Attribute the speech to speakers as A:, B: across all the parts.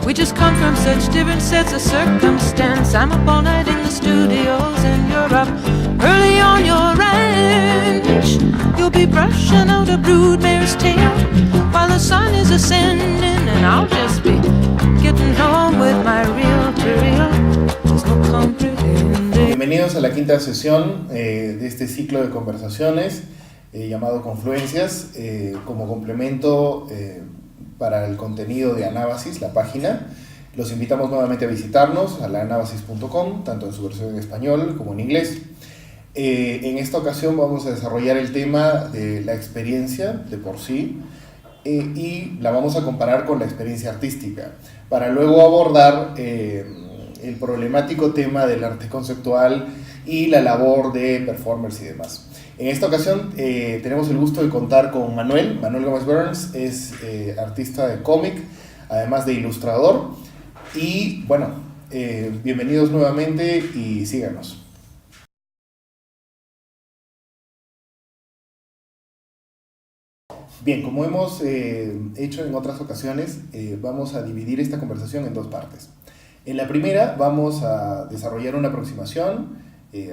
A: We just come from such different sets of circumstance. I'm up all night in the studios and you're up early on your ranch. You'll be brushing out a broodmare's tail while the sun is ascending, and I'll just be getting home with my reel-to-reel. There's no comprehending.
B: Bienvenidos a la quinta sesión de este ciclo de conversaciones llamado Confluencias, como complemento para el contenido de Anábasis, la página. Los invitamos nuevamente a visitarnos a laanabasis.com, tanto en su versión en español como en inglés. En esta ocasión vamos a desarrollar el tema de la experiencia de por sí y la vamos a comparar con la experiencia artística, para luego abordar el problemático tema del arte conceptual y la labor de performers y demás. En esta ocasión tenemos el gusto de contar con Manuel Gómez Burns. Es artista de cómic, además de ilustrador. Y bueno, bienvenidos nuevamente y síganos. Bien, como hemos hecho en otras ocasiones, vamos a dividir esta conversación en dos partes. En la primera vamos a desarrollar una aproximación,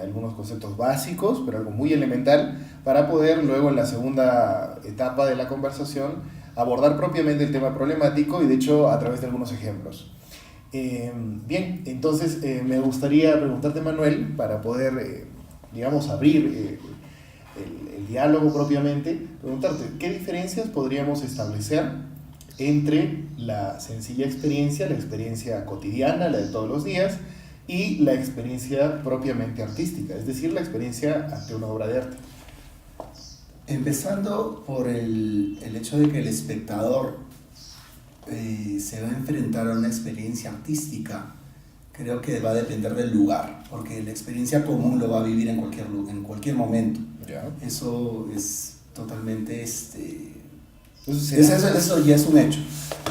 B: algunos conceptos básicos, pero algo muy elemental, para poder luego en la segunda etapa de la conversación abordar propiamente el tema problemático y de hecho a través de algunos ejemplos. Bien, entonces me gustaría preguntarte, Manuel, para poder, abrir el diálogo propiamente, preguntarte, ¿qué diferencias podríamos establecer entre la sencilla experiencia, la experiencia cotidiana, la de todos los días, y la experiencia propiamente artística, es decir, la experiencia ante una obra de arte?
C: Empezando por el hecho de que el espectador se va a enfrentar a una experiencia artística, creo que va a depender del lugar, porque la experiencia común lo va a vivir en cualquier momento.
B: ¿Ya?
C: Eso es totalmente...
B: Entonces,
C: eso ya es un hecho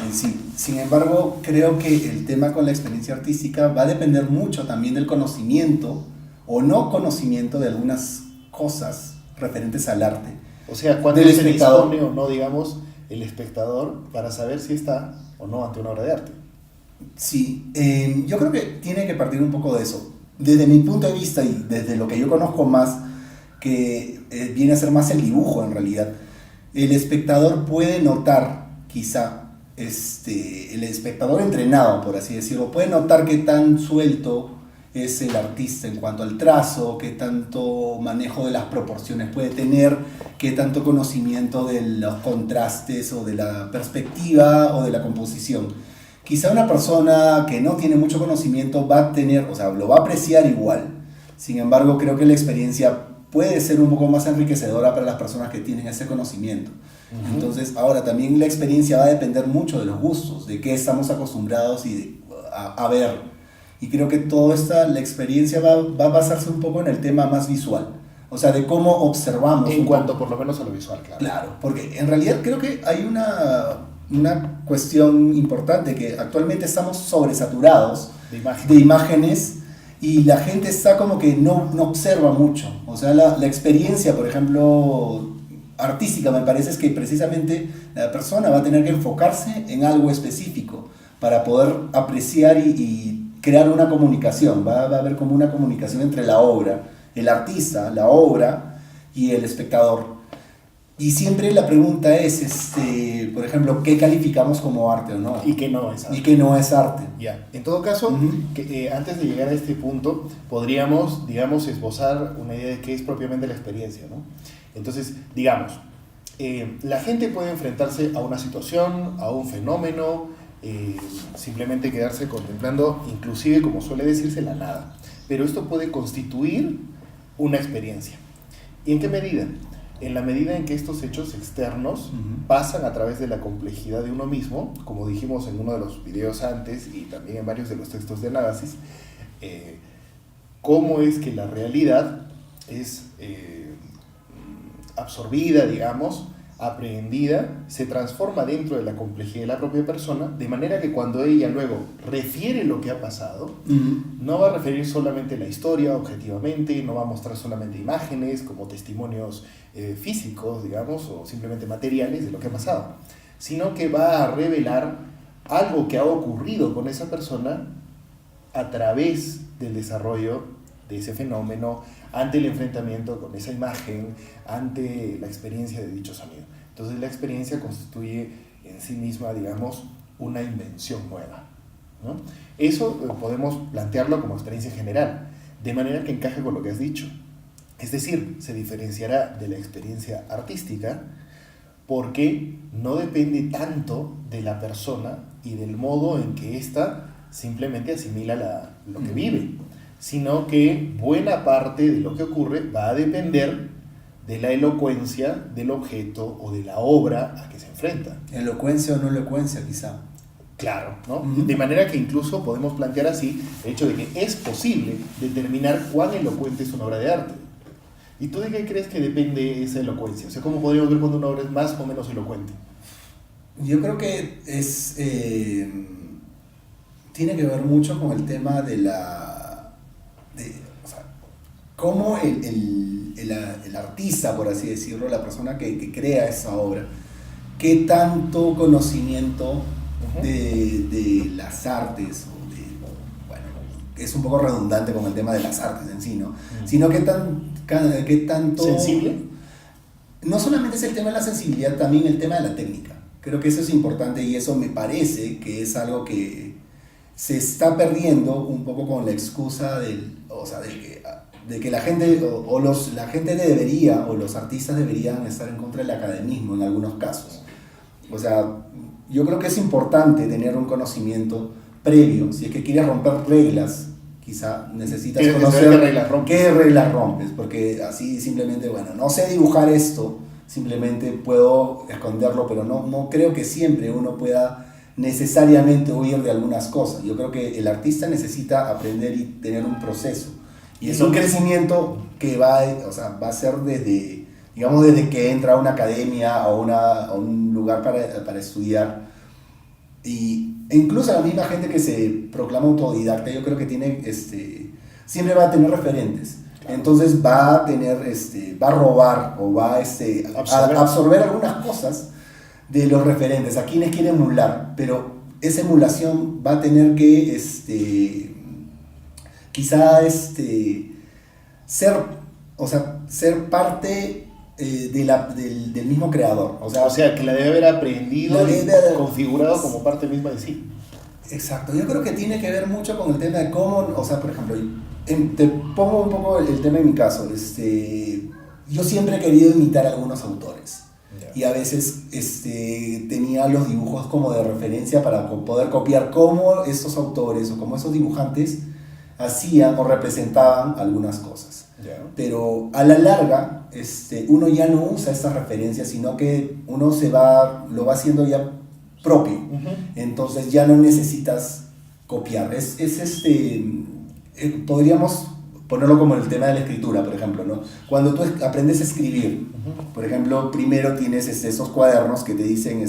C: en sí. Sin embargo, creo que el tema con la experiencia artística va a depender mucho también del conocimiento o no conocimiento de algunas cosas referentes al arte.
B: O sea, ¿cuánto se dispone o no, digamos, el espectador para saber si está o no ante una obra de arte?
C: Sí, yo creo que tiene que partir un poco de eso. Desde mi punto de vista y desde lo que yo conozco más, que viene a ser más el dibujo en realidad, el espectador puede notar, quizá, el espectador entrenado, por así decirlo, puede notar qué tan suelto es el artista en cuanto al trazo, qué tanto manejo de las proporciones puede tener, qué tanto conocimiento de los contrastes o de la perspectiva o de la composición. Quizá una persona que no tiene mucho conocimiento va a tener, o sea, lo va a apreciar igual. Sin embargo, creo que la experiencia puede ser un poco más enriquecedora para las personas que tienen ese conocimiento. Uh-huh. Entonces, ahora también la experiencia va a depender mucho de los gustos, de qué estamos acostumbrados a ver. Y creo que la experiencia va a basarse un poco en el tema más visual. O sea, de cómo observamos.
B: En cuanto por lo menos a lo visual, claro.
C: Claro, porque en realidad creo que hay una cuestión importante, que actualmente estamos sobresaturados de imágenes. Y la gente está como que no observa mucho. O sea, la experiencia, por ejemplo, artística, me parece, es que precisamente la persona va a tener que enfocarse en algo específico para poder apreciar y crear una comunicación. Va a haber como una comunicación entre la obra, el artista, la obra y el espectador. Y siempre la pregunta es, por ejemplo, ¿qué calificamos como arte o no?
B: Y qué no es arte.
C: Y qué no es arte.
B: Ya. En todo caso, uh-huh, antes de llegar a este punto, podríamos, esbozar una idea de qué es propiamente la experiencia, ¿no? Entonces, la gente puede enfrentarse a una situación, a un fenómeno, simplemente quedarse contemplando, inclusive, como suele decirse, la nada. Pero esto puede constituir una experiencia. ¿Y en qué medida? En la medida en que estos hechos externos pasan a través de la complejidad de uno mismo, como dijimos en uno de los videos antes y también en varios de los textos de Anábasis, cómo es que la realidad es absorbida, aprehendida, se transforma dentro de la complejidad de la propia persona, de manera que cuando ella luego refiere lo que ha pasado, no va a referir solamente la historia objetivamente, no va a mostrar solamente imágenes como testimonios físicos, o simplemente materiales de lo que ha pasado, sino que va a revelar algo que ha ocurrido con esa persona a través del desarrollo de ese fenómeno, ante el enfrentamiento con esa imagen, ante la experiencia de dicho sonido. Entonces la experiencia constituye en sí misma, digamos, una invención nueva, ¿no? Eso podemos plantearlo como experiencia general, de manera que encaje con lo que has dicho. Es decir, se diferenciará de la experiencia artística porque no depende tanto de la persona y del modo en que ésta simplemente asimila lo que vive, sino que buena parte de lo que ocurre va a depender de la elocuencia del objeto o de la obra a que se enfrenta.
C: Elocuencia o no elocuencia, quizá.
B: Claro, ¿no? De manera que incluso podemos plantear así el hecho de que es posible determinar cuán elocuente es una obra de arte. ¿Y tú de qué crees que depende esa elocuencia? O sea, ¿cómo podríamos ver cuando una obra es más o menos elocuente?
C: Yo creo que tiene que ver mucho con el tema de o sea, cómo el artista, por así decirlo, la persona que crea esa obra, qué tanto conocimiento de las artes, bueno, es un poco redundante con el tema de las artes en sí, ¿no? Sino qué tanto...
B: ¿Sensible?
C: No solamente es el tema de la sensibilidad, también el tema de la técnica. Creo que eso es importante y eso me parece que es algo que se está perdiendo un poco con la excusa de que la gente la gente debería, o los artistas deberían estar en contra del academismo en algunos casos. O sea, yo creo que es importante tener un conocimiento previo. Si es que quieres romper reglas, quizá necesitas conocer qué reglas rompes, porque así simplemente, bueno, no sé dibujar esto, simplemente puedo esconderlo, pero no creo que siempre uno pueda necesariamente huir de algunas cosas. Yo creo que el artista necesita aprender y tener un proceso. Y es un crecimiento que va a ser desde que entra a una academia o a un lugar para estudiar. E incluso la misma gente que se proclama autodidacta, yo creo que siempre va a tener referentes. Claro. Entonces va a robar o va a absorber algunas cosas de los referentes, a quienes quiere emular, pero esa emulación va a tener que quizá ser parte del mismo creador. O sea, que la debe haber aprendido y configurado como parte misma de sí. Exacto, yo creo que tiene que ver mucho con el tema de cómo, por ejemplo, te pongo un poco el tema en mi caso. Yo siempre he querido imitar a algunos autores. Y a veces tenía los dibujos como de referencia para poder copiar cómo estos autores o cómo esos dibujantes hacían o representaban algunas cosas. Pero a la larga uno ya no usa estas referencias, sino que uno lo va haciendo ya propio. Entonces ya no necesitas copiar. Podríamos ponerlo como el tema de la escritura, por ejemplo, ¿no? Cuando tú aprendes a escribir, por ejemplo, primero tienes esos cuadernos que te dicen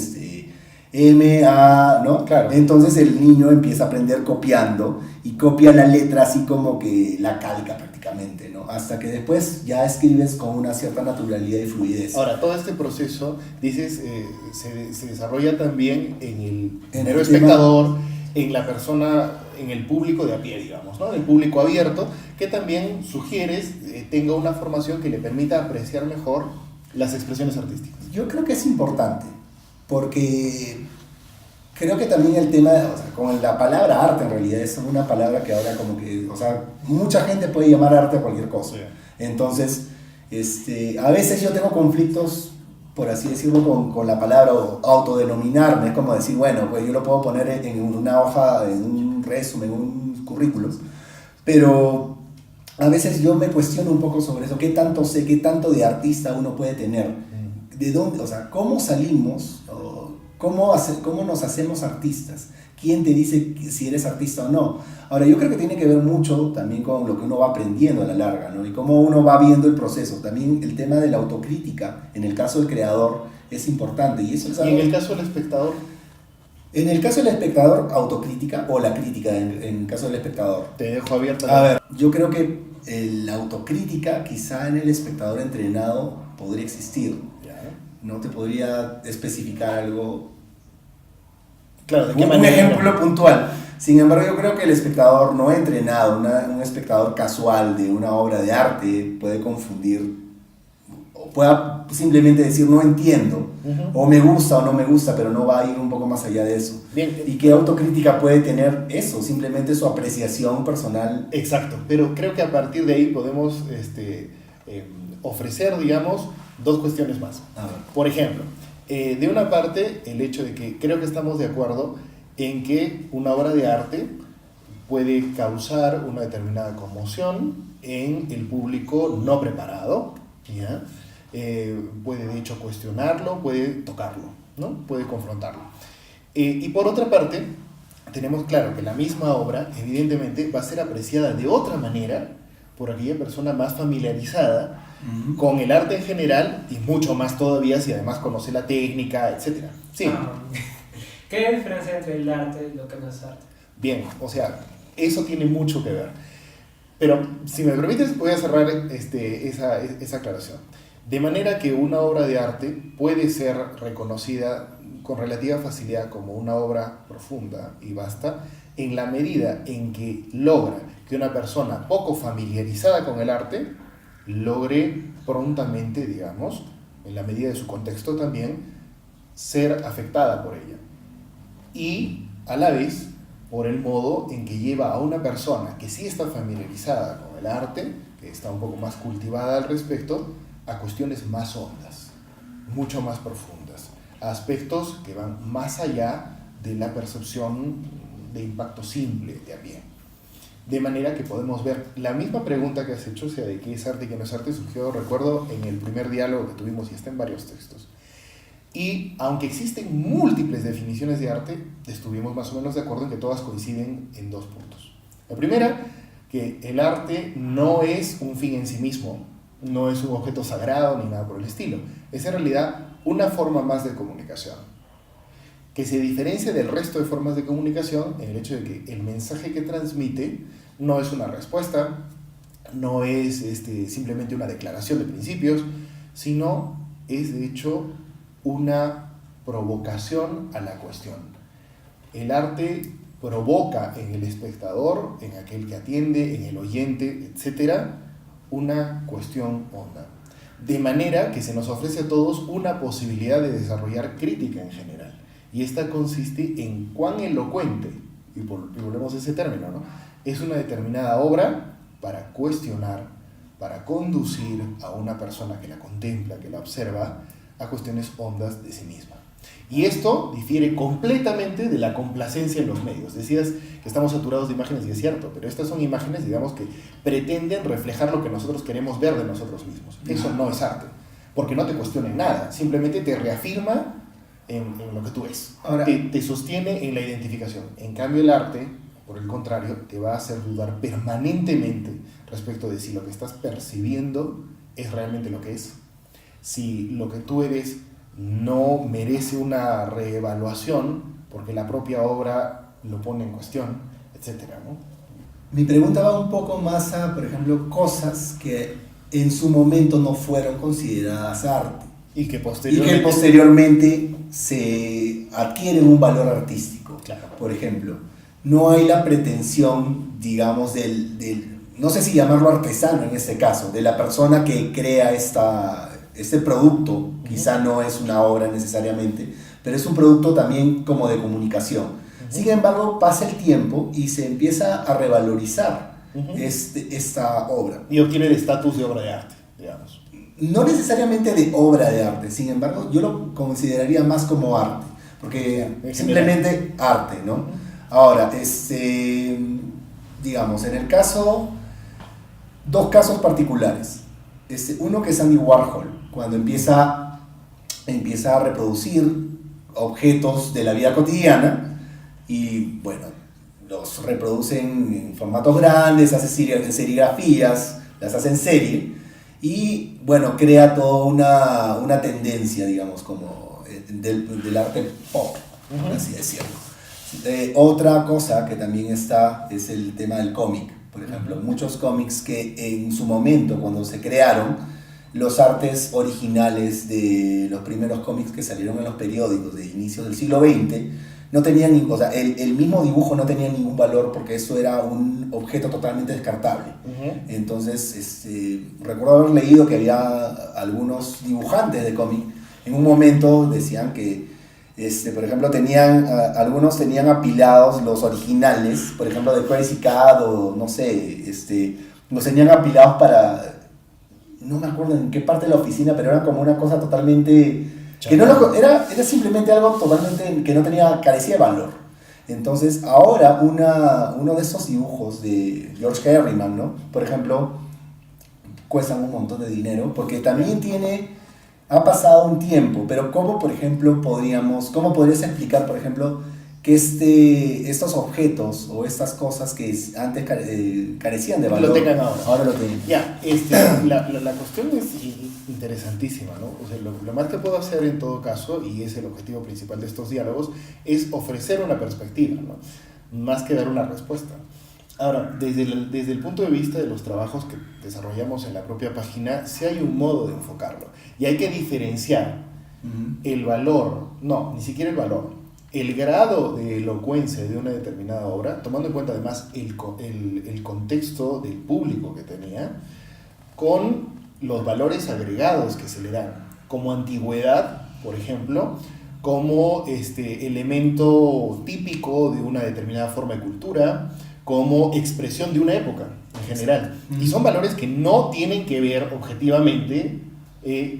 C: M-A, ¿no? Claro. Entonces el niño empieza a aprender copiando y copia la letra así como que la calca prácticamente, ¿no? Hasta que después ya escribes con una cierta naturalidad y fluidez. Ahora, todo este proceso, dices, se desarrolla también en el espectador, en la persona, en el público de a pie, digamos, ¿no? El público abierto, que también sugieres tenga una formación que le permita apreciar mejor las expresiones artísticas. Yo creo que es importante, porque creo que también el tema, con la palabra arte en realidad es una palabra que ahora como que, mucha gente puede llamar arte a cualquier cosa. Sí. Entonces, a veces yo tengo conflictos, por así decirlo, con la palabra autodenominarme. Es como decir, bueno, pues yo lo puedo poner en una hoja, en un resumen, en un currículum, pero a veces yo me cuestiono un poco sobre eso. ¿Qué tanto sé, qué tanto de artista uno puede tener? ¿De dónde? ¿Cómo salimos? ¿Cómo nos hacemos artistas? ¿Quién te dice si eres artista o no? Ahora, yo creo que tiene que ver mucho también con lo que uno va aprendiendo a la larga, ¿no? Y cómo uno va viendo el proceso. También el tema de la autocrítica, en el caso del creador, es importante. ¿Y eso es algo? ¿Y en el caso del espectador? En el caso del espectador, autocrítica o la crítica en el caso del espectador. Te dejo abierta. A ver, yo creo que la autocrítica quizá en el espectador entrenado podría existir. No te podría especificar algo
B: Claro, ¿de qué
C: un
B: manera?
C: ejemplo puntual. Sin embargo, yo creo que el espectador no entrenado, un espectador casual de una obra de arte puede confundir o pueda simplemente decir no entiendo, o me gusta o no me gusta, pero no va a ir un poco más allá de eso.
B: Bien.
C: ¿Y qué autocrítica puede tener eso? Simplemente su apreciación personal.
B: Exacto, pero creo que a partir de ahí podemos ofrecer, digamos, dos cuestiones más.
C: A ver.
B: Por ejemplo, de una parte, el hecho de que creo que estamos de acuerdo en que una obra de arte puede causar una determinada conmoción en el público no preparado, ¿ya? Puede de hecho cuestionarlo, puede tocarlo, ¿no? Puede confrontarlo. Y por otra parte, tenemos claro que la misma obra evidentemente va a ser apreciada de otra manera por aquella persona más familiarizada con el arte en general y mucho más todavía si además conoce la técnica, etc. Sí.
D: ¿Qué hay diferencia entre el arte y lo que no es arte?
B: Bien, o sea, eso tiene mucho que ver. Pero si me permites voy a cerrar esa aclaración. De manera que una obra de arte puede ser reconocida con relativa facilidad como una obra profunda y vasta en la medida en que logra que una persona poco familiarizada con el arte logre prontamente, digamos, en la medida de su contexto también, ser afectada por ella. Y a la vez por el modo en que lleva a una persona que sí está familiarizada con el arte, que está un poco más cultivada al respecto, a cuestiones más hondas, mucho más profundas, a aspectos que van más allá de la percepción de impacto simple de a pie. De manera que podemos ver la misma pregunta que has hecho, o sea, de qué es arte y qué no es arte, surgió, recuerdo, en el primer diálogo que tuvimos y está en varios textos. Y aunque existen múltiples definiciones de arte, estuvimos más o menos de acuerdo en que todas coinciden en dos puntos. La primera, que el arte no es un fin en sí mismo, no es un objeto sagrado ni nada por el estilo. Es en realidad una forma más de comunicación, que se diferencia del resto de formas de comunicación en el hecho de que el mensaje que transmite no es una respuesta, no es simplemente una declaración de principios, sino es de hecho una provocación a la cuestión. El arte provoca en el espectador, en aquel que atiende, en el oyente, etc., una cuestión honda. De manera que se nos ofrece a todos una posibilidad de desarrollar crítica en general. Y esta consiste en cuán elocuente, y volvemos a ese término, ¿no? Es una determinada obra para cuestionar, para conducir a una persona que la contempla, que la observa, a cuestiones hondas de sí misma. Y esto difiere completamente de la complacencia en los medios. Decías que estamos saturados de imágenes y es cierto, pero estas son imágenes, digamos, que pretenden reflejar lo que nosotros queremos ver de nosotros mismos. Eso no es arte, porque no te cuestiona en nada, simplemente te reafirma en lo que tú ves. Ahora, te sostiene en la identificación. En cambio, el arte, por el contrario, te va a hacer dudar permanentemente respecto de si lo que estás percibiendo es realmente lo que es. Si lo que tú eres no merece una reevaluación porque la propia obra lo pone en cuestión, etcétera, ¿no?
C: Mi pregunta va un poco más a, por ejemplo, cosas que en su momento no fueron consideradas arte
B: y que
C: posteriormente se adquieren un valor artístico.
B: Claro.
C: Por ejemplo, no hay la pretensión, digamos, no sé si llamarlo artesano en este caso, de la persona que crea este producto. Quizá no es una obra necesariamente, pero es un producto también como de comunicación. Sin embargo, pasa el tiempo y se empieza a revalorizar esta obra.
B: Y obtiene el estatus de obra de arte, digamos.
C: No necesariamente de obra de arte, sin embargo, yo lo consideraría más como arte, porque simplemente arte, ¿no? Ahora, digamos, en el caso, dos casos particulares. Uno que es Andy Warhol, cuando empieza a reproducir objetos de la vida cotidiana y, bueno, los reproducen en formatos grandes, hace serigrafías, las hace en serie y, bueno, crea toda una tendencia, digamos, como del arte pop, por así decirlo. Otra cosa que también está es el tema del cómic. Por ejemplo, muchos cómics que en su momento, cuando se crearon, los artes originales de los primeros cómics que salieron en los periódicos de inicios del siglo XX, no tenía o sea, el mismo dibujo no tenía ningún valor porque eso era un objeto totalmente descartable. Entonces, recuerdo haber leído que había algunos dibujantes de cómic, en un momento decían que, por ejemplo, algunos tenían apilados los originales, por ejemplo, de Crazy Cat o no sé, los tenían apilados no me acuerdo en qué parte de la oficina, pero era como una cosa totalmente... que era simplemente algo totalmente que carecía de valor. Entonces, ahora uno de esos dibujos de George Herriman, ¿no? Por ejemplo, cuestan un montón de dinero, porque también ha pasado un tiempo, pero ¿cómo podrías explicar, por ejemplo, que estos objetos o estas cosas que antes carecían de valor,
B: lo tengan
C: ahora lo tienen?
B: Ya, la cuestión es interesantísima, ¿no? O sea, lo más que puedo hacer en todo caso, y es el objetivo principal de estos diálogos, es ofrecer una perspectiva, ¿no? Más que dar una respuesta. Ahora, desde el punto de vista de los trabajos que desarrollamos en la propia página, sí hay un modo de enfocarlo, y hay que diferenciar el valor, no, ni siquiera el valor, el grado de elocuencia de una determinada obra, tomando en cuenta además el contexto del público que tenía, con los valores agregados que se le dan, como antigüedad, por ejemplo, como elemento típico de una determinada forma de cultura, como expresión de una época en general. Y son valores que no tienen que ver objetivamente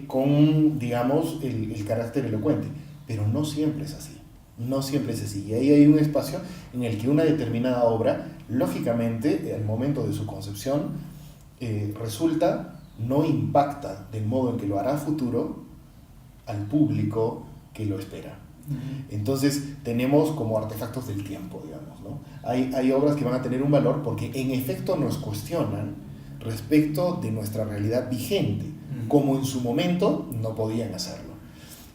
B: con, digamos, el carácter elocuente, pero no siempre es así. No siempre es así, y ahí hay un espacio en el que una determinada obra, lógicamente, al momento de su concepción, no impacta del modo en que lo hará a futuro al público que lo espera. Entonces tenemos como artefactos del tiempo, digamos, ¿no? Hay obras que van a tener un valor porque en efecto nos cuestionan respecto de nuestra realidad vigente, como en su momento no podían hacerlo.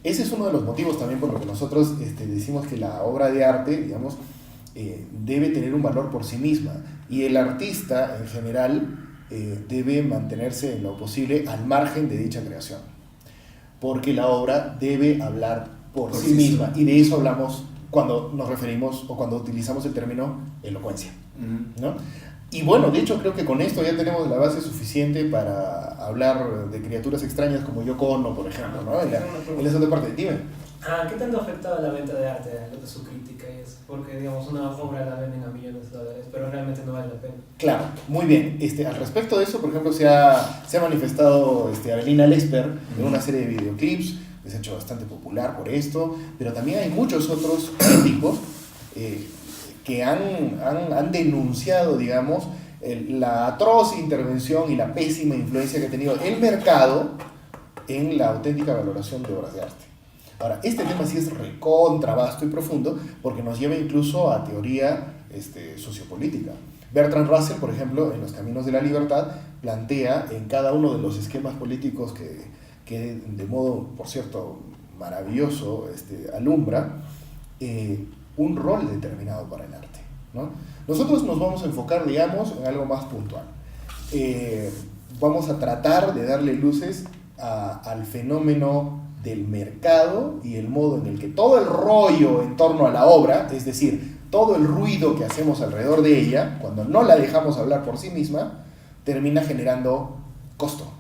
B: Ese es uno de los motivos también por lo que nosotros decimos que la obra de arte, digamos, debe tener un valor por sí misma, y el artista en general debe mantenerse en lo posible al margen de dicha creación, porque la obra debe hablar por sí misma, y de eso hablamos cuando nos referimos o cuando utilizamos el término elocuencia, ¿no? Y bueno, de hecho creo que con esto ya tenemos la base suficiente para hablar de criaturas extrañas como Yoko Ono, por ejemplo, ¿no? En la segunda parte. Dime.
D: ¿Qué tanto ha afectado la venta de arte, lo de su crítica y eso? Porque, digamos, una obra la venden a millones de dólares, pero realmente no vale la pena.
B: Claro, muy bien. Al respecto de eso, por ejemplo, se ha manifestado Avelina Lesper en una serie de videoclips, que se ha hecho bastante popular por esto, pero también hay muchos otros críticos que han denunciado, digamos, la atroz intervención y la pésima influencia que ha tenido el mercado en la auténtica valoración de obras de arte. Ahora, este tema sí es recontra vasto y profundo porque nos lleva incluso a teoría sociopolítica. Bertrand Russell, por ejemplo, en Los Caminos de la Libertad, plantea en cada uno de los esquemas políticos que de modo, por cierto, maravilloso alumbra, un rol determinado para el arte, ¿no? Nosotros nos vamos a enfocar, digamos, en algo más puntual. Vamos a tratar de darle luces al fenómeno del mercado y el modo en el que todo el rollo en torno a la obra, es decir, todo el ruido que hacemos alrededor de ella, cuando no la dejamos hablar por sí misma, termina generando costo,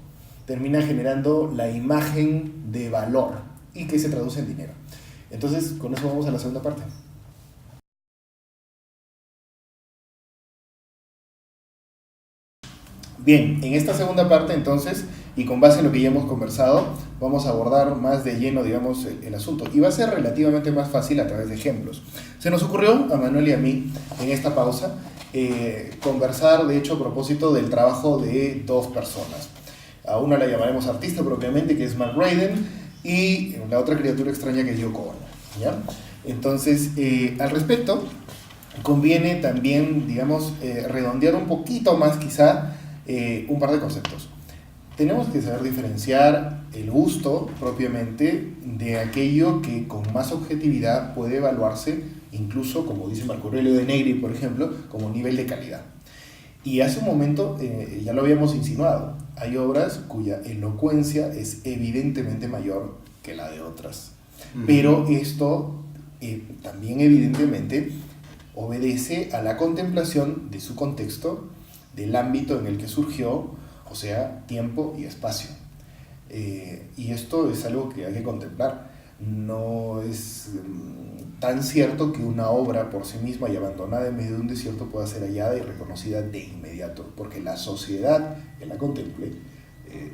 B: termina generando la imagen de valor y que se traduce en dinero. Entonces, con eso vamos a la segunda parte. Bien, en esta segunda parte entonces, y con base en lo que ya hemos conversado, vamos a abordar más de lleno, digamos, el asunto. Y va a ser relativamente más fácil a través de ejemplos. Se nos ocurrió, a Manuel y a mí, en esta pausa, conversar, de hecho, a propósito del trabajo de dos personas. A una la llamaremos artista propiamente, que es Mark Braden, y la otra criatura extraña que es Yoko Ono, ¿ya? Entonces, al respecto, conviene también, digamos, redondear un poquito más quizá un par de conceptos. Tenemos que saber diferenciar el gusto propiamente de aquello que con más objetividad puede evaluarse, incluso, como dice Marco Aurelio de Negri, por ejemplo, como nivel de calidad. Y hace un momento ya lo habíamos insinuado, hay obras cuya elocuencia es evidentemente mayor que la de otras. Pero esto también evidentemente obedece a la contemplación de su contexto, del ámbito en el que surgió, o sea, tiempo y espacio. Y esto es algo que hay que contemplar. No es tan cierto que una obra por sí misma y abandonada en medio de un desierto pueda ser hallada y reconocida de inmediato, porque la sociedad que la contemple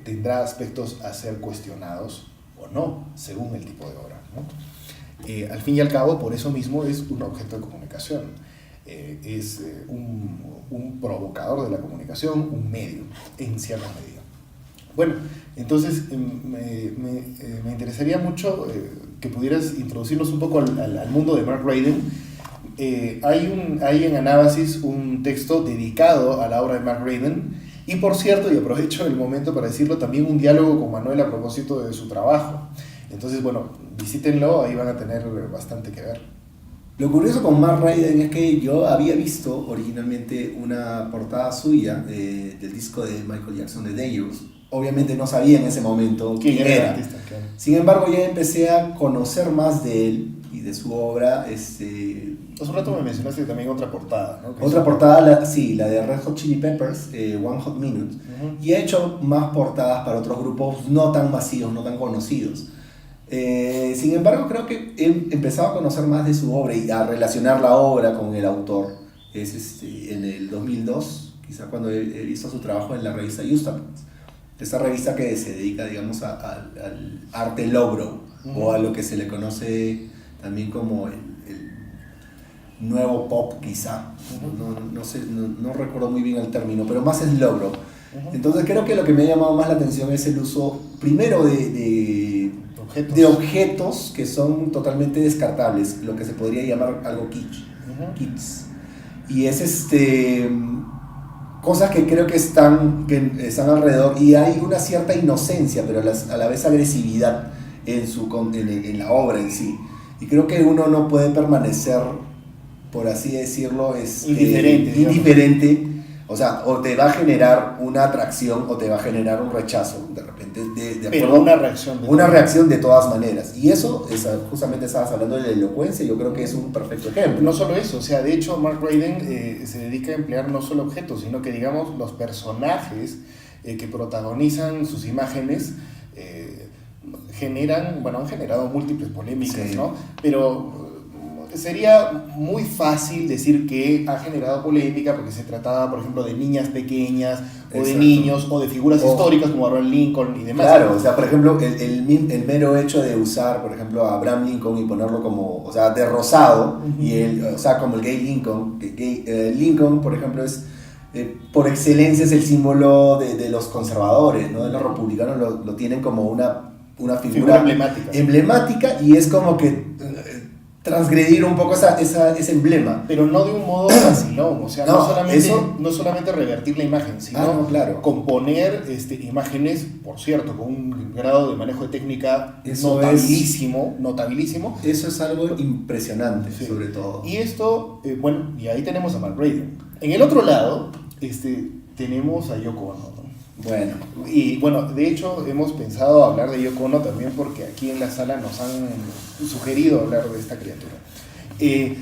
B: tendrá aspectos a ser cuestionados o no, según el tipo de obra, ¿no? Al fin y al cabo, por eso mismo es un objeto de comunicación, es un provocador de la comunicación, un medio, en cierta medida. Bueno, entonces me interesaría mucho que pudieras introducirnos un poco al mundo de Mark Radin. Hay en Anábasis un texto dedicado a la obra de Mark Radin, y por cierto, y aprovecho el momento para decirlo, también un diálogo con Manuel a propósito de su trabajo. Entonces, bueno, visítenlo, ahí van a tener bastante que ver.
C: Lo curioso con Mark Radin es que yo había visto originalmente una portada suya del disco de Michael Jackson, de Dangerous. Obviamente no sabía en ese momento quién era
B: el artista, claro.
C: Sin embargo, ya empecé a conocer más de él y de su obra.
B: Hace un rato me mencionaste también otra portada, ¿no?
C: Otra portada, la de Red Hot Chili Peppers, One Hot Minute. Y ha hecho más portadas para otros grupos no tan masivos, no tan conocidos. Sin embargo, creo que he empezado a conocer más de su obra y a relacionar la obra con el autor. Es en el 2002, quizá cuando he visto su trabajo en la revista Justapons. Esta revista que se dedica, digamos, al arte lowbrow, o a lo que se le conoce también como el nuevo pop, quizá. No sé, no recuerdo muy bien el término, pero más es lowbrow. Entonces creo que lo que me ha llamado más la atención es el uso, primero, de objetos que son totalmente descartables, lo que se podría llamar algo kitsch. Y es cosas que creo que están alrededor, y hay una cierta inocencia, pero a la vez agresividad en la obra en sí. Y creo que uno no puede permanecer, por así decirlo, indiferente. O sea, o te va a generar una atracción o te va a generar un rechazo, de repente,
B: pero una reacción
C: de todas maneras. Y eso, justamente estabas hablando de la elocuencia, yo creo que es un perfecto ejemplo.
B: No solo eso, o sea, de hecho Mark Radin se dedica a emplear no solo objetos, sino que, digamos, los personajes que protagonizan sus imágenes han generado múltiples polémicas, sí, ¿no? Pero sería muy fácil decir que ha generado polémica porque se trataba, por ejemplo, de niñas pequeñas, o de niños, o de figuras históricas como Abraham Lincoln y demás.
C: Claro, o sea, por ejemplo, el mero hecho de usar, por ejemplo, a Abraham Lincoln y ponerlo como, o sea, de rosado, o sea, como el gay Lincoln. Lincoln, por ejemplo, es por excelencia es el símbolo de los conservadores, ¿no? De los republicanos lo tienen como una figura emblemática, y es como que transgredir un poco ese emblema.
B: Pero no de un modo vacilón, o sea, no solamente revertir la imagen, sino componer imágenes, por cierto, con un grado de manejo de técnica notabilísimo.
C: Eso es algo impresionante, sí, sobre todo.
B: Y esto, y ahí tenemos a Mark Radin. En el otro lado, tenemos a Yoko Ono, ¿no?
C: Bueno.
B: Y de hecho hemos pensado hablar de Yoko Ono también porque aquí en la sala nos han sugerido hablar de esta criatura. Y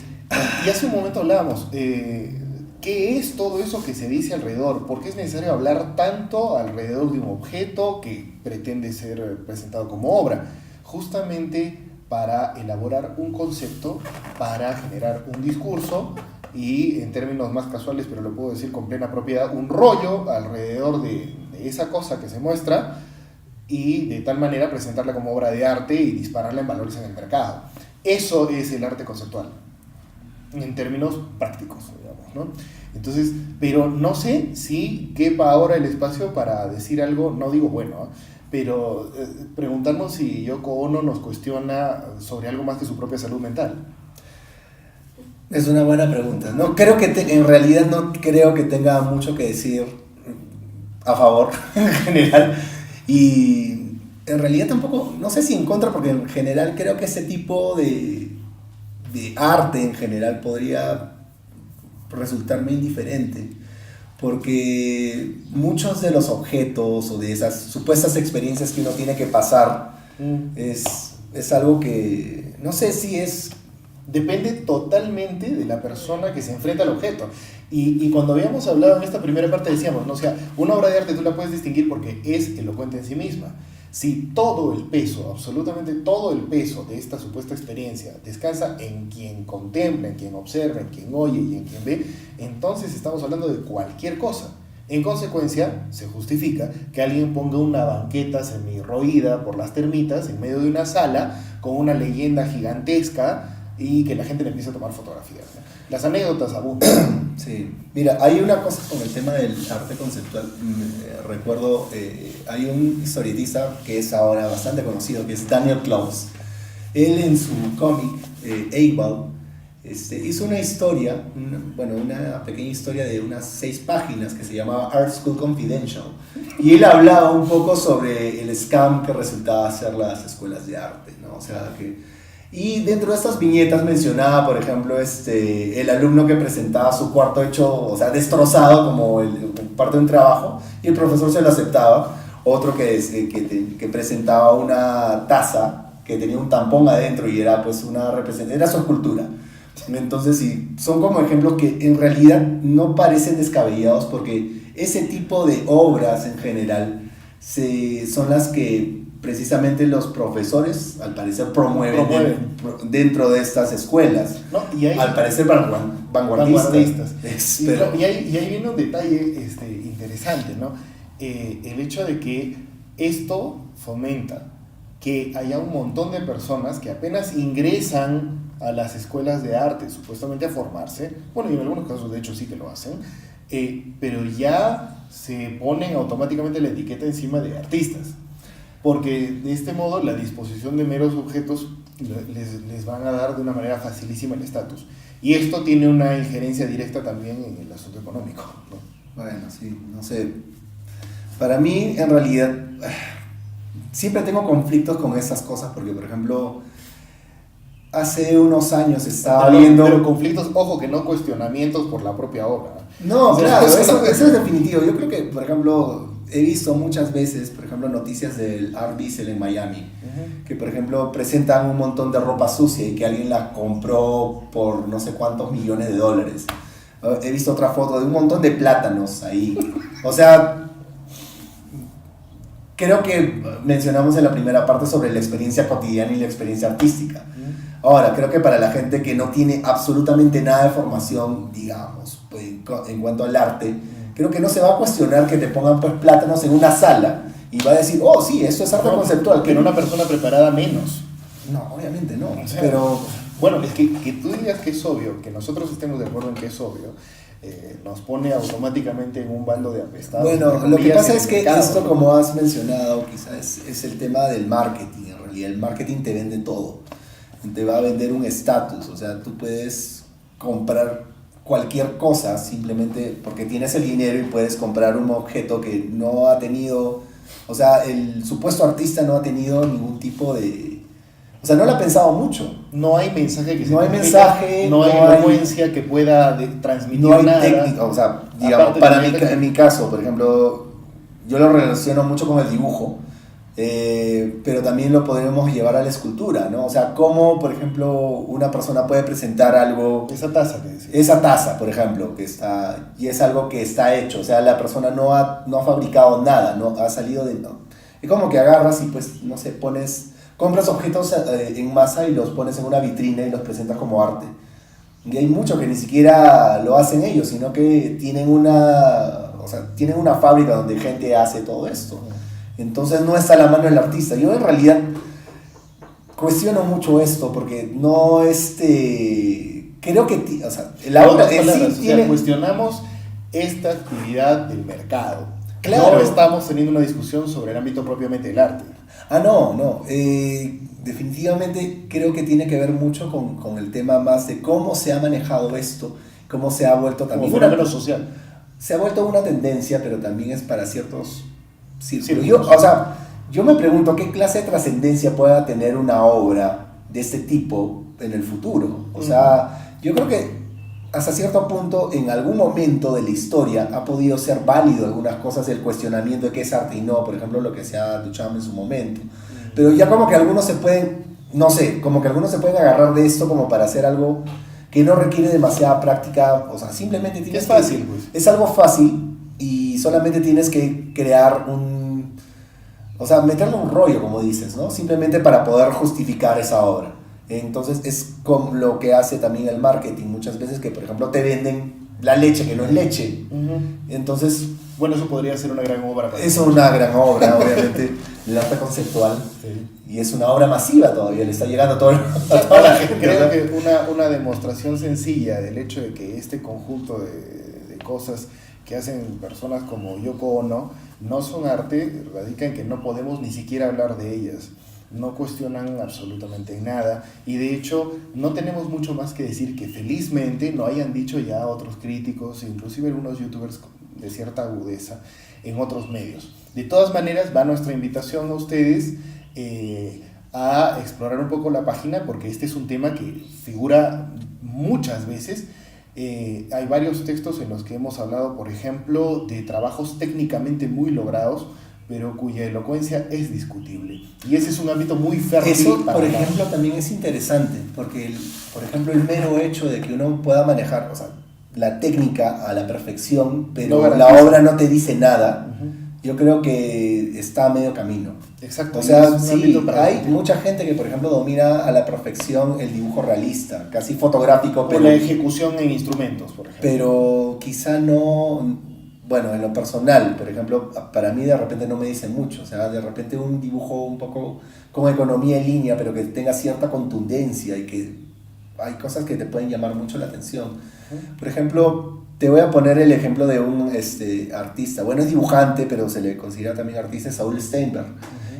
B: hace un momento hablábamos, ¿qué es todo eso que se dice alrededor? ¿Por qué es necesario hablar tanto alrededor de un objeto que pretende ser presentado como obra? Justamente para elaborar un concepto, para generar un discurso y, en términos más casuales, pero lo puedo decir con plena propiedad, un rollo alrededor de esa cosa que se muestra, y de tal manera presentarla como obra de arte y dispararla en valores en el mercado. Eso es el arte conceptual, en términos prácticos, digamos, ¿no? Entonces, pero no sé si quepa ahora el espacio para decir algo, no digo pero preguntarnos si Yoko Ono nos cuestiona sobre algo más que su propia salud mental.
C: Es una buena pregunta. No creo que en realidad no creo que tenga mucho que decir a favor en general, y en realidad tampoco, no sé si en contra, porque en general creo que ese tipo de arte en general podría resultarme indiferente, porque muchos de los objetos o de esas supuestas experiencias que uno tiene que pasar es algo que no sé si es
B: Depende totalmente de la persona que se enfrenta al objeto. Y cuando habíamos hablado en esta primera parte decíamos, ¿no? O sea, una obra de arte tú la puedes distinguir porque es elocuente en sí misma. Si todo el peso, absolutamente todo el peso de esta supuesta experiencia descansa en quien contempla, en quien observa, en quien oye y en quien ve, entonces estamos hablando de cualquier cosa. En consecuencia, se justifica que alguien ponga una banqueta semi-roída por las termitas en medio de una sala con una leyenda gigantesca y que la gente le empiece a tomar fotografías, ¿no? Las anécdotas abundan.
C: Sí, mira, hay una cosa con el tema del arte conceptual. Recuerdo, hay un historietista que es ahora bastante conocido, que es Daniel Clowes. Él en su cómic, Eggwell, hizo una historia, una pequeña historia de unas 6 páginas que se llamaba Art School Confidential. Y él hablaba un poco sobre el scam que resultaba ser las escuelas de arte, ¿no? O sea, y dentro de estas viñetas mencionaba, por ejemplo, el alumno que presentaba su cuarto hecho, o sea, destrozado como parte de un trabajo, y el profesor se lo aceptaba. Otro que presentaba una taza que tenía un tampón adentro y era pues era su escultura. Entonces sí, son como ejemplos que en realidad no parecen descabellados, porque ese tipo de obras en general son las que precisamente los profesores al parecer promueven dentro de estas escuelas,
B: ¿no? Y hay,
C: al parecer vanguardistas.
B: Y ahí viene un detalle interesante, ¿no? El hecho de que esto fomenta que haya un montón de personas que apenas ingresan a las escuelas de arte supuestamente a formarse, bueno, y en algunos casos de hecho sí que lo hacen, pero ya se ponen automáticamente la etiqueta encima de artistas, porque de este modo la disposición de meros objetos les van a dar de una manera facilísima el estatus, y esto tiene una injerencia directa también en el asunto económico, ¿no?
C: Bueno, sí, no sé, para mí en realidad siempre tengo conflictos con esas cosas, porque por ejemplo hace unos años estaba viendo...
B: Pero conflictos, ojo, que no cuestionamientos por la propia obra.
C: No, claro, eso es definitivo. Yo creo que, por ejemplo, he visto muchas veces, por ejemplo, noticias del Art Basel en Miami, que, por ejemplo, presentan un montón de ropa sucia y que alguien la compró por no sé cuántos millones de dólares. He visto otra foto de un montón de plátanos ahí. O sea, creo que mencionamos en la primera parte sobre la experiencia cotidiana y la experiencia artística. Ahora, creo que para la gente que no tiene absolutamente nada de formación, digamos, pues, en cuanto al arte, creo que no se va a cuestionar que te pongan pues plátanos en una sala y va a decir, oh sí, esto es arte conceptual.
B: Que en una persona preparada menos.
C: No, obviamente no.
B: O sea,
C: pero
B: bueno, es que tú digas que es obvio, que nosotros estemos de acuerdo en que es obvio, nos pone automáticamente en un bando de apestados.
C: Bueno, lo que pasa es que esto, como has mencionado, quizás es el tema del marketing. En realidad, el marketing te vende todo. Te va a vender un estatus, o sea, tú puedes comprar cualquier cosa simplemente porque tienes el dinero y puedes comprar un objeto que no ha tenido, o sea, el supuesto artista no ha tenido ningún tipo de, o sea, no lo ha pensado mucho.
B: No hay mensaje que se
C: no hay mensaje,
B: no hay elocuencia que pueda transmitir
C: no hay
B: nada.
C: técnica, o sea, digamos, en mi caso, por ejemplo, yo lo relaciono mucho con el dibujo. Pero también lo podemos llevar a la escultura, ¿no? O sea, cómo, por ejemplo, una persona puede presentar algo...
B: Esa taza que decís.
C: Esa taza, por ejemplo, que está... Y es algo que está hecho, o sea, la persona no ha fabricado nada, no ha salido de... No. Es como que agarras y, pues, no sé, compras objetos en masa y los pones en una vitrina y los presentas como arte. Y hay muchos que ni siquiera lo hacen ellos, sino que tienen una fábrica donde gente hace todo esto. Entonces no está a la mano del artista. Yo en realidad cuestiono mucho esto porque no creo que o sea, la obra en sí tiene...
B: cuestionamos esta actividad del mercado.
C: Claro.
B: No estamos teniendo una discusión sobre el ámbito propiamente del arte.
C: No. Definitivamente creo que tiene que ver mucho con el tema más de cómo se ha manejado esto, cómo se ha vuelto también...
B: Como fenómeno social.
C: Se ha vuelto una tendencia, pero también es para ciertos...
B: Sí,
C: yo me pregunto qué clase de trascendencia pueda tener una obra de este tipo en el futuro. O sea, yo creo que hasta cierto punto, en algún momento de la historia, ha podido ser válido algunas cosas, el cuestionamiento de qué es arte y no, por ejemplo, lo que sea Duchamp en su momento. Pero ya como que algunos se pueden no sé, como que algunos se pueden agarrar de esto como para hacer algo que no requiere demasiada práctica, o sea, simplemente tienes
B: Es fácil, pues.
C: Es algo fácil y solamente tienes que crear o sea, meterle un rollo, como dices, ¿no? Simplemente para poder justificar esa obra. Entonces es como lo que hace también el marketing, muchas veces que, por ejemplo, te venden la leche que no es leche. Entonces,
B: Bueno, eso podría ser una gran obra.
C: es una gran obra, obviamente, el arte conceptual.
B: Sí.
C: Y es una obra masiva todavía, le está llegando a toda la gente.
B: Creo
C: ¿no?
B: que una demostración sencilla del hecho de que este conjunto de cosas que hacen personas como Yoko Ono no son arte, radica en que no podemos ni siquiera hablar de ellas. No cuestionan absolutamente nada y de hecho no tenemos mucho más que decir que felizmente no hayan dicho ya otros críticos, inclusive algunos youtubers de cierta agudeza en otros medios. De todas maneras va nuestra invitación a ustedes a explorar un poco la página porque este es un tema que figura muchas veces. Hay varios textos en los que hemos hablado, por ejemplo, de trabajos técnicamente muy logrados, pero cuya elocuencia es discutible. Y ese es un ámbito muy fértil.
C: Eso,
B: para
C: por
B: la-
C: ejemplo, también es interesante, porque, por ejemplo, el mero hecho de que uno pueda manejar, o sea, la técnica a la perfección, pero
B: No
C: la
B: garantiza.
C: obra no te dice nada,
B: Ujú.
C: yo creo que está a medio camino.
B: Exacto.
C: O
B: y es
C: sea,
B: un
C: sí,
B: ámbito para
C: hay
B: discutir.
C: mucha gente que, por ejemplo, domina a la perfección el dibujo realista, casi fotográfico,
B: O la ejecución en instrumentos, por ejemplo.
C: pero quizá no, bueno, en lo personal, por ejemplo, para mí de repente no me dice mucho, o sea, de repente un dibujo un poco con economía en línea, pero que tenga cierta contundencia y que hay cosas que te pueden llamar mucho la atención. Por ejemplo, te voy a poner el ejemplo de un artista, bueno, es dibujante, pero se le considera también artista, Saul Steinberg.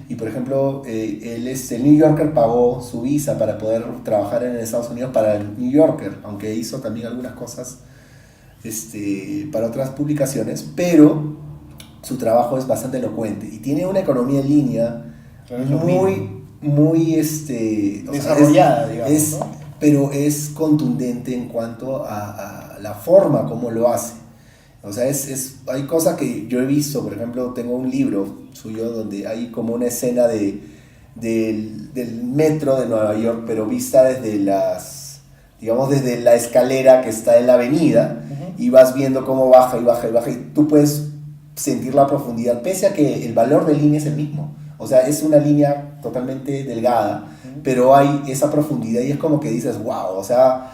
C: Y por ejemplo, el New Yorker pagó su visa para poder trabajar en Estados Unidos para el New Yorker, aunque hizo también algunas cosas para otras publicaciones, pero su trabajo es bastante elocuente y tiene una economía en línea
B: Claro, es lo
C: muy o sea,
B: desarrollada, digamos, ¿no?
C: pero es contundente en cuanto a la forma como lo hace. O sea, hay cosas que yo he visto, por ejemplo, tengo un libro suyo donde hay como una escena del metro de Nueva York, pero vista desde desde la escalera que está en la avenida, y vas viendo cómo baja y baja y baja, y tú puedes sentir la profundidad, pese a que el valor de línea es el mismo. O sea, es una línea totalmente delgada, pero hay esa profundidad y es como que dices, wow, o sea,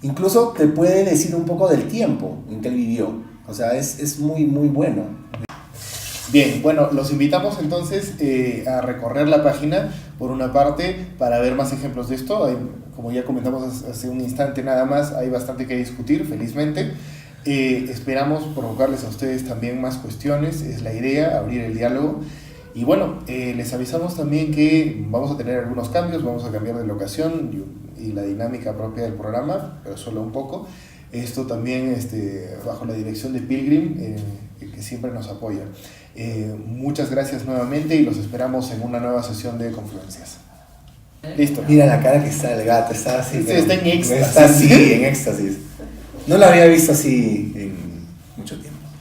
C: incluso te puede decir un poco del tiempo en que él vivió. O sea, es muy, muy bueno.
B: Bien, bueno, los invitamos entonces a recorrer la página, por una parte, para ver más ejemplos de esto. Como ya comentamos hace un instante nada más, hay bastante que discutir, felizmente. Esperamos provocarles a ustedes también más cuestiones, es la idea, abrir el diálogo. Y bueno, les avisamos también que vamos a tener algunos cambios, vamos a cambiar de locación y la dinámica propia del programa, pero solo un poco. Esto también bajo la dirección de Pilgrim, que siempre nos apoya. Muchas gracias nuevamente y los esperamos en una nueva sesión de Confluencias. Listo.
C: Mira la cara que está el gato, está así.
B: Sí, está en éxtasis.
C: Está así, en éxtasis. No la había visto así en